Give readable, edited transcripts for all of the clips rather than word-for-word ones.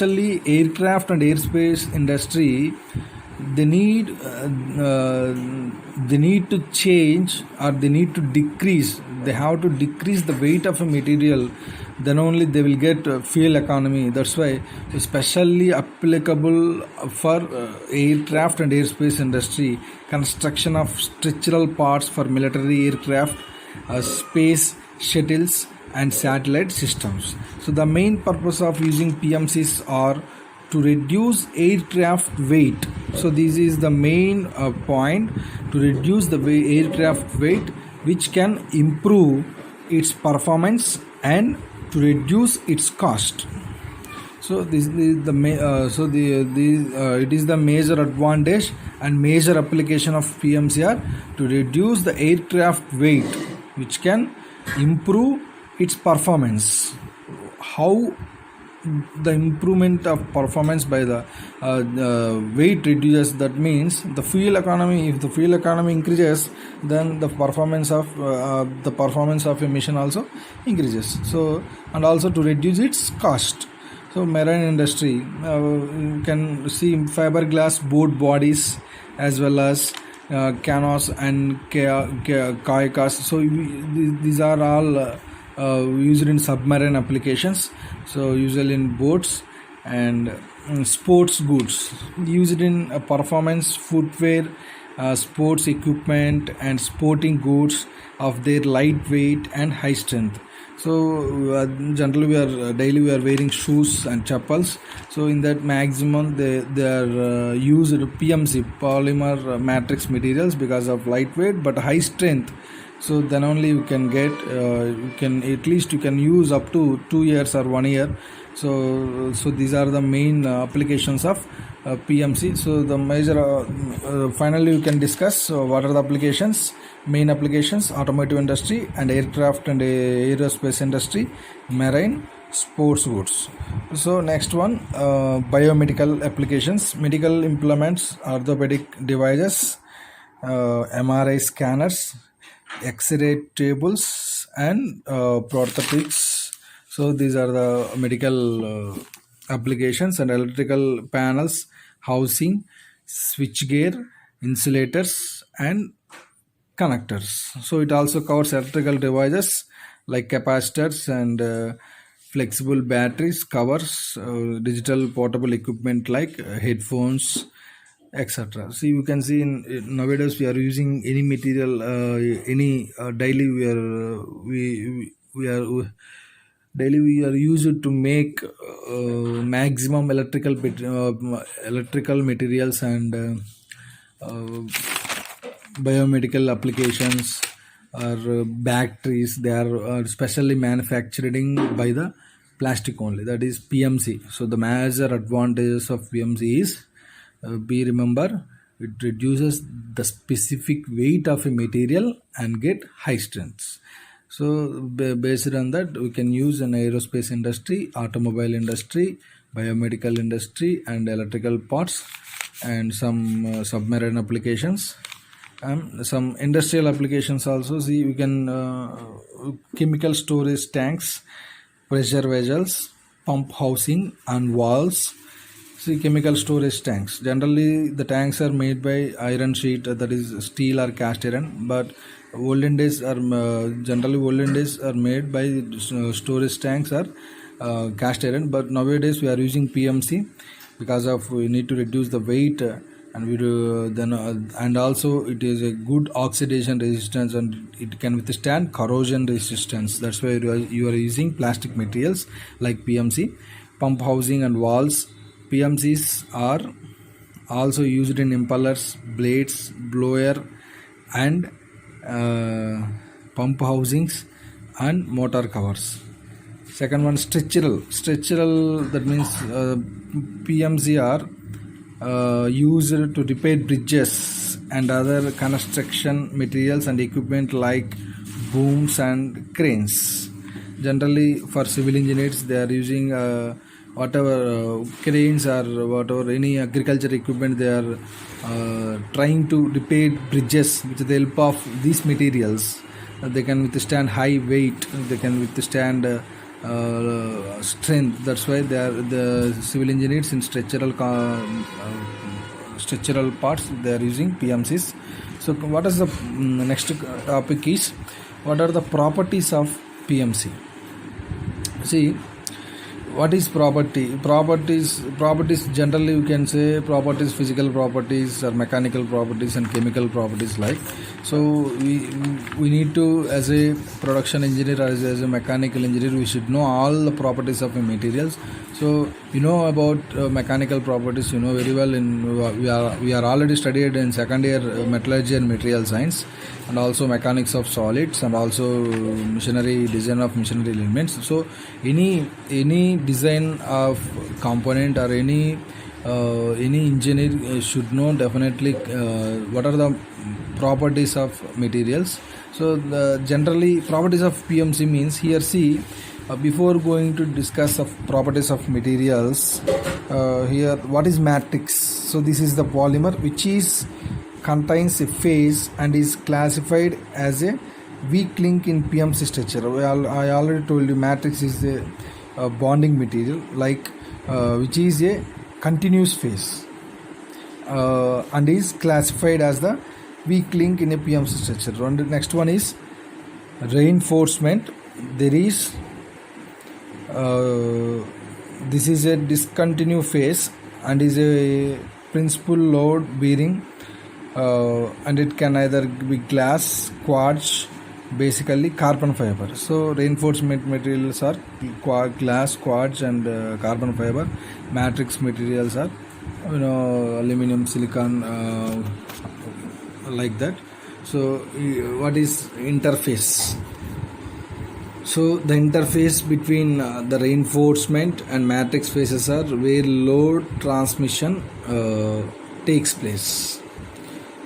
Especially aircraft and airspace industry, they need to change, or they need to decrease. They have to decrease the weight of a material, then only they will get fuel economy. That's why especially applicable for aircraft and airspace industry, construction of structural parts for military aircraft, space shuttles and satellite systems. So the main purpose of using PMCs are to reduce aircraft weight. So this is the main point, to reduce the aircraft weight, which can improve its performance and to reduce its cost. So this is it is the major advantage and major application of PMCR to reduce the aircraft weight, which can improve its performance. How the improvement of performance by the weight reduces? That means the fuel economy. If the fuel economy increases, then the performance of a mission also increases. So, and also to reduce its cost. So marine industry, you can see fiberglass boat bodies as well as canoes and kayaks. So these are all used in submarine applications. So usually in boats, and sports goods used in performance footwear, sports equipment and sporting goods of their lightweight and high strength. So generally we are wearing shoes and chappals. So in that maximum they are used PMC, polymer matrix materials, because of lightweight but high strength. So then only you can get you can use up to 2 years or 1 year. So these are the main applications of PMC. So the major finally you can discuss what are the applications. Main applications: automotive industry and aircraft and aerospace industry, marine, sports goods. So next one, biomedical applications: medical implements, orthopedic devices, MRI scanners, X-ray tables and prosthetics. So these are the medical applications. And electrical panels, housing, switchgear, insulators and connectors. So it also covers electrical devices like capacitors and flexible batteries, covers digital portable equipment like headphones, etc. So you can see in nowadays we are using any material, daily we are used to make maximum electrical materials and biomedical applications or batteries. They are specially manufactured by the plastic only, that is PMC. So the major advantages of PMC is, remember, it reduces the specific weight of a material and get high strengths. So based on that, we can use in aerospace industry, automobile industry, biomedical industry and electrical parts, and some submarine applications, some industrial applications also. See, we can chemical storage tanks, pressure vessels, pump housing and valves. See, chemical storage tanks, generally the tanks are made by iron sheet, that is steel or cast iron, but olden days are made by storage tanks or cast iron. But nowadays we are using PMC because of we need to reduce the weight, and and also it is a good oxidation resistance and it can withstand corrosion resistance. That's why you are using plastic materials like PMC. Pump housing and valves, PMCs are also used in impellers, blades, blower and pump housings and motor covers. Second one, structural, that means PMC are used to repair bridges and other construction materials and equipment like booms and cranes. Generally for civil engineers, they are using whatever cranes or whatever any agriculture equipment. They are trying to repair bridges with the help of these materials. They can withstand high weight, they can withstand strength. That's why they are the civil engineers in structural parts. They are using PMCs. So what is the next topic is, what are the properties of PMC? See, what is properties generally you can say properties, physical properties or mechanical properties and chemical properties, like. So we need to, as a production engineer or as a mechanical engineer, we should know all the properties of the materials. So you know about mechanical properties, you know very well. We are already studied in second year metallurgy and material science, and also mechanics of solids, and also design of machinery elements. So any design of component or any engineer should know definitely what are the properties of materials. So generally properties of PMC means, here see, before going to discuss of properties of materials, here what is matrix? So this is the polymer which is contains a phase and is classified as a weak link in PMC structure. I already told you matrix is a bonding material, like which is a continuous phase and is classified as the weak link in a PMC structure. And the next one is reinforcement. There is this is a discontinuous phase and is a principal load bearing, and it can either be glass, quartz, basically carbon fiber. So reinforcement materials are glass, quartz and carbon fiber. Matrix materials are aluminum, silicon, like that. So what is interface? So the interface between the reinforcement and matrix phases are where load transmission takes place.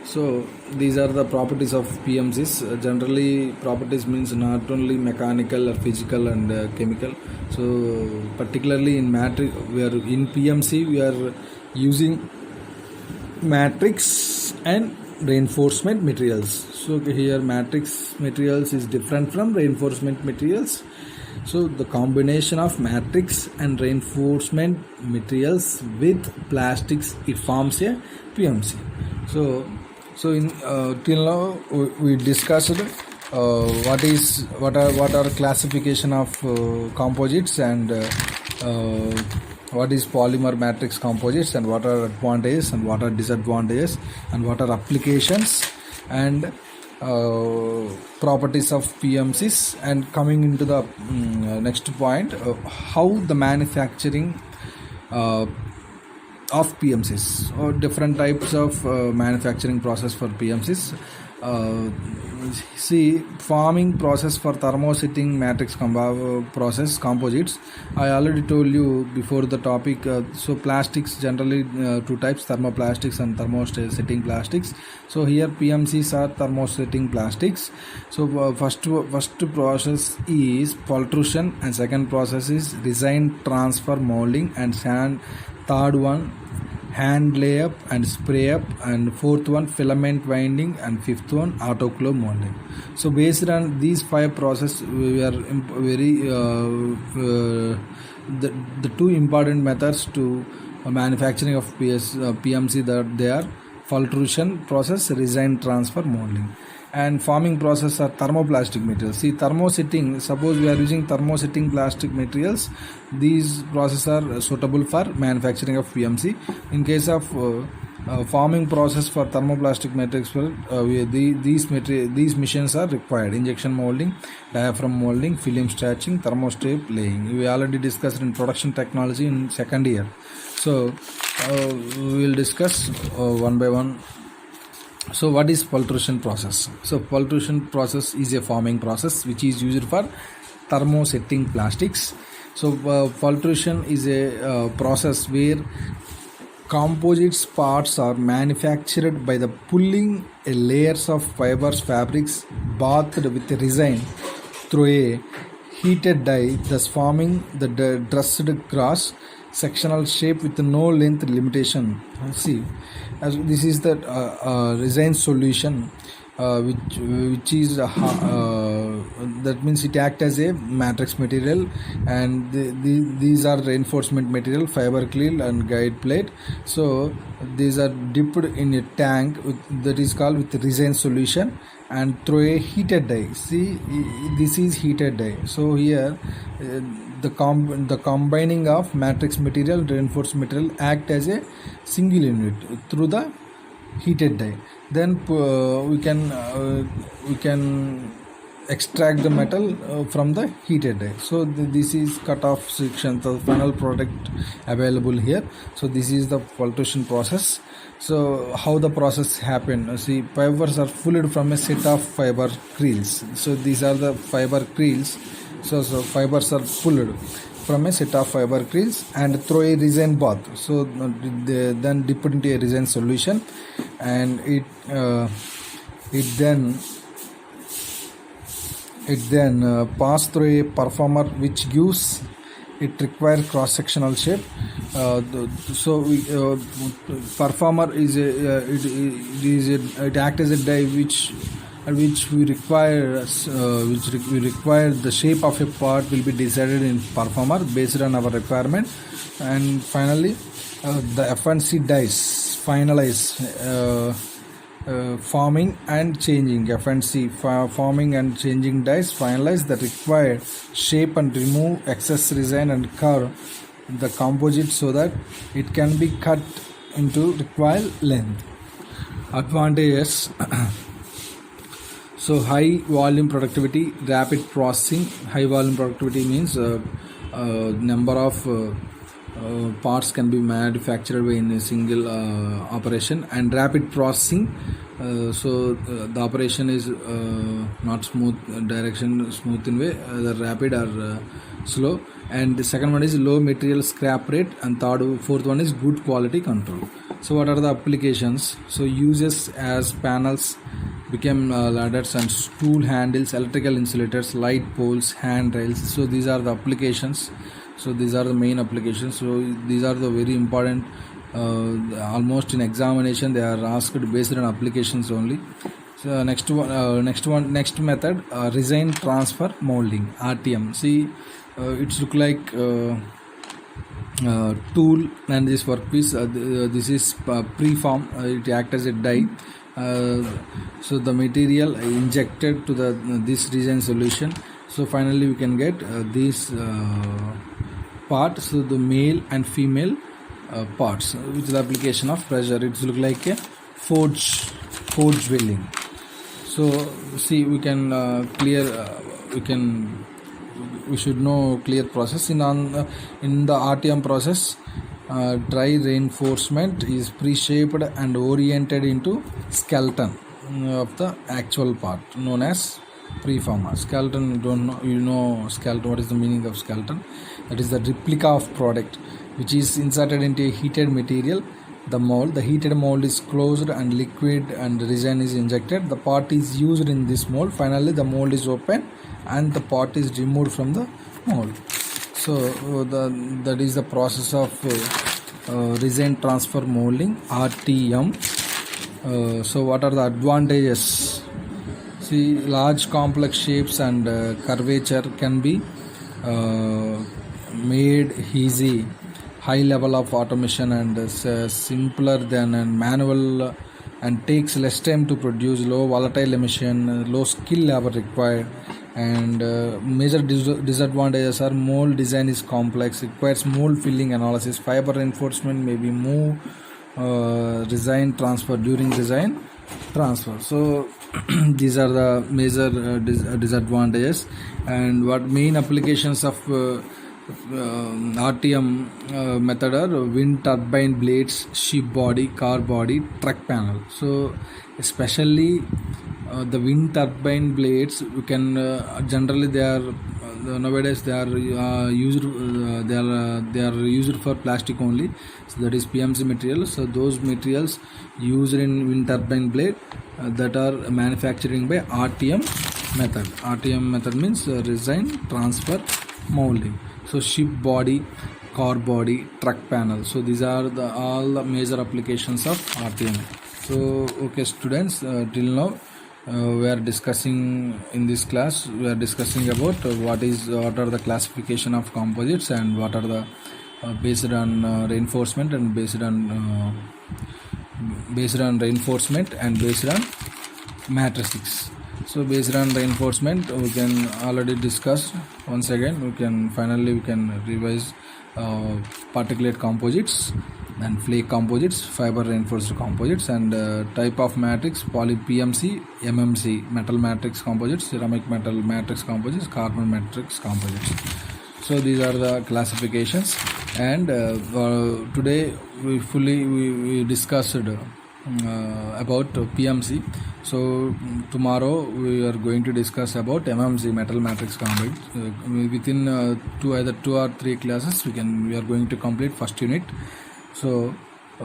So these are the properties of PMCs. Generally properties means not only mechanical or physical and chemical. So particularly in matrix, in PMC we are using matrix and reinforcement materials. So here matrix materials is different from reinforcement materials. So the combination of matrix and reinforcement materials with plastics, it forms a PMC. So in till now we discussed what are classification of composites, and what is polymer matrix composites, and what are advantages and what are disadvantages, and what are applications and properties of PMCs. And coming into the next point, how the manufacturing of PMCs, or different types of manufacturing process for PMCs. See, forming process for thermosetting matrix process composites. I already told you before the topic. So plastics, generally two types, thermoplastics and thermosetting plastics. So here PMCs are thermosetting plastics. So first process is pultrusion, and second process is resin transfer molding, and third one hand layup and spray up, and fourth one filament winding, and fifth one autoclave molding. So based on these 5 processes, we are very the 2 important methods to manufacturing of PMC, that they are pultrusion process, resin transfer molding. And forming process are thermoplastic materials. See, thermosetting, suppose we are using thermosetting plastic materials, these processes are suitable for manufacturing of PMC. In case of forming process for thermoplastic matrix, these machines are required: injection molding, diaphragm molding, film stretching, thermostrip laying. We already discussed in production technology in second year. So we will discuss one by one. So what is pultrusion process? So pultrusion process is a forming process which is used for thermosetting plastics. So pultrusion is a process where composites parts are manufactured by the pulling a layers of fibers fabrics bathed with resin through a heated die, thus forming the dressed cross sectional shape with no length limitation. See, as this is the resin solution, which is that means it act as a matrix material, and these are reinforcement material, fiber cleal and guide plate. So these are dipped in a tank that is called with resin solution and through a heated die. See, this is heated die. So here the combining of matrix material, reinforced material act as a single unit through the heated die. Then we can extract the metal from the heated die. So this is cut off section, the final product available here. So this is the filtration process. So how the process happen? See, fibers are pulled from a set of fiber creels. So these are the fiber creels. So fibers are pulled from a set of fiber creels and through a resin bath. So they then dip it into a resin solution, and it then pass through a performer which gives it required cross-sectional shape. Performer is it act as a die which we require the shape of a part will be decided in performer based on our requirement. And finally the FNC dies finalize forming and changing. FNC forming and changing dies finalize the required shape and remove excess resin and curve the composite so that it can be cut into required length. Advantages. So high volume productivity, rapid processing. High volume productivity means number of parts can be manufactured in a single operation, and rapid processing. The operation is not smooth in way, the rapid or slow. And the second one is low material scrap rate, and fourth one is good quality control. So what are the applications? So uses as panels became ladders and stool handles, electrical insulators, light poles, handrails. So these are the applications. So these are the main applications. So these are the very important. Almost in examination they are asked based on applications only. So next method, resin transfer molding, RTM. See, it's look like tool and this workpiece. This is preform. It act as a die. So the material injected to this resin solution. So finally we can get this part. So the male and female parts with the application of pressure. It look like a forge welding. So see, we can we should know clear process in the RTM process. Dry reinforcement is pre-shaped and oriented into skeleton of the actual part known as preformer. Skeleton, you know skeleton. What is the meaning of skeleton? That is the replica of product which is inserted into a heated material. The mold, the heated mold is closed and liquid and resin is injected. The part is used in this mold. Finally the mold is open and the part is removed from the mold. So that is the process of resin transfer molding, RTM. So what are the advantages? See, large complex shapes and curvature can be made easy. High level of automation and simpler than a manual, and takes less time to produce. Low volatile emission, low skill labor required. And major disadvantages are mold design is complex, requires mold filling analysis. Fiber reinforcement may be more resin transfer during design transfer. So these are the major disadvantages. And what main applications of RTM method are wind turbine blades, ship body, car body, truck panel. So especially the wind turbine blades, we can generally they are nowadays they are used for plastic only. So that is PMC material. So those materials used in wind turbine blade that are manufacturing by RTM method. RTM method means resin transfer molding. So ship body, car body, truck panel. So these are all the major applications of RTM. So okay students, till now We are discussing in this class. We are discussing about what are the classification of composites and what are the based on reinforcement and based on reinforcement and based on matrices. So based on reinforcement, we can already discuss. Once again, we can revise particulate composites and flake composites, fiber reinforced composites, and type of matrix: poly PMC, MMC, metal matrix composites, ceramic metal matrix composites, carbon matrix composites. So these are the classifications, and today we discussed about PMC. So tomorrow we are going to discuss about MMC, metal matrix composite. Within either 2 or 3 classes we are going to complete first unit. So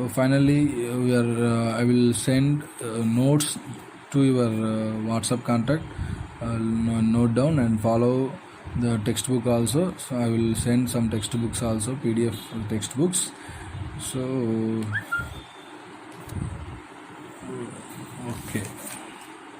finally I will send notes to your WhatsApp contact. Note down and follow the textbook also. So I will send some textbooks also, PDF textbooks. So okay.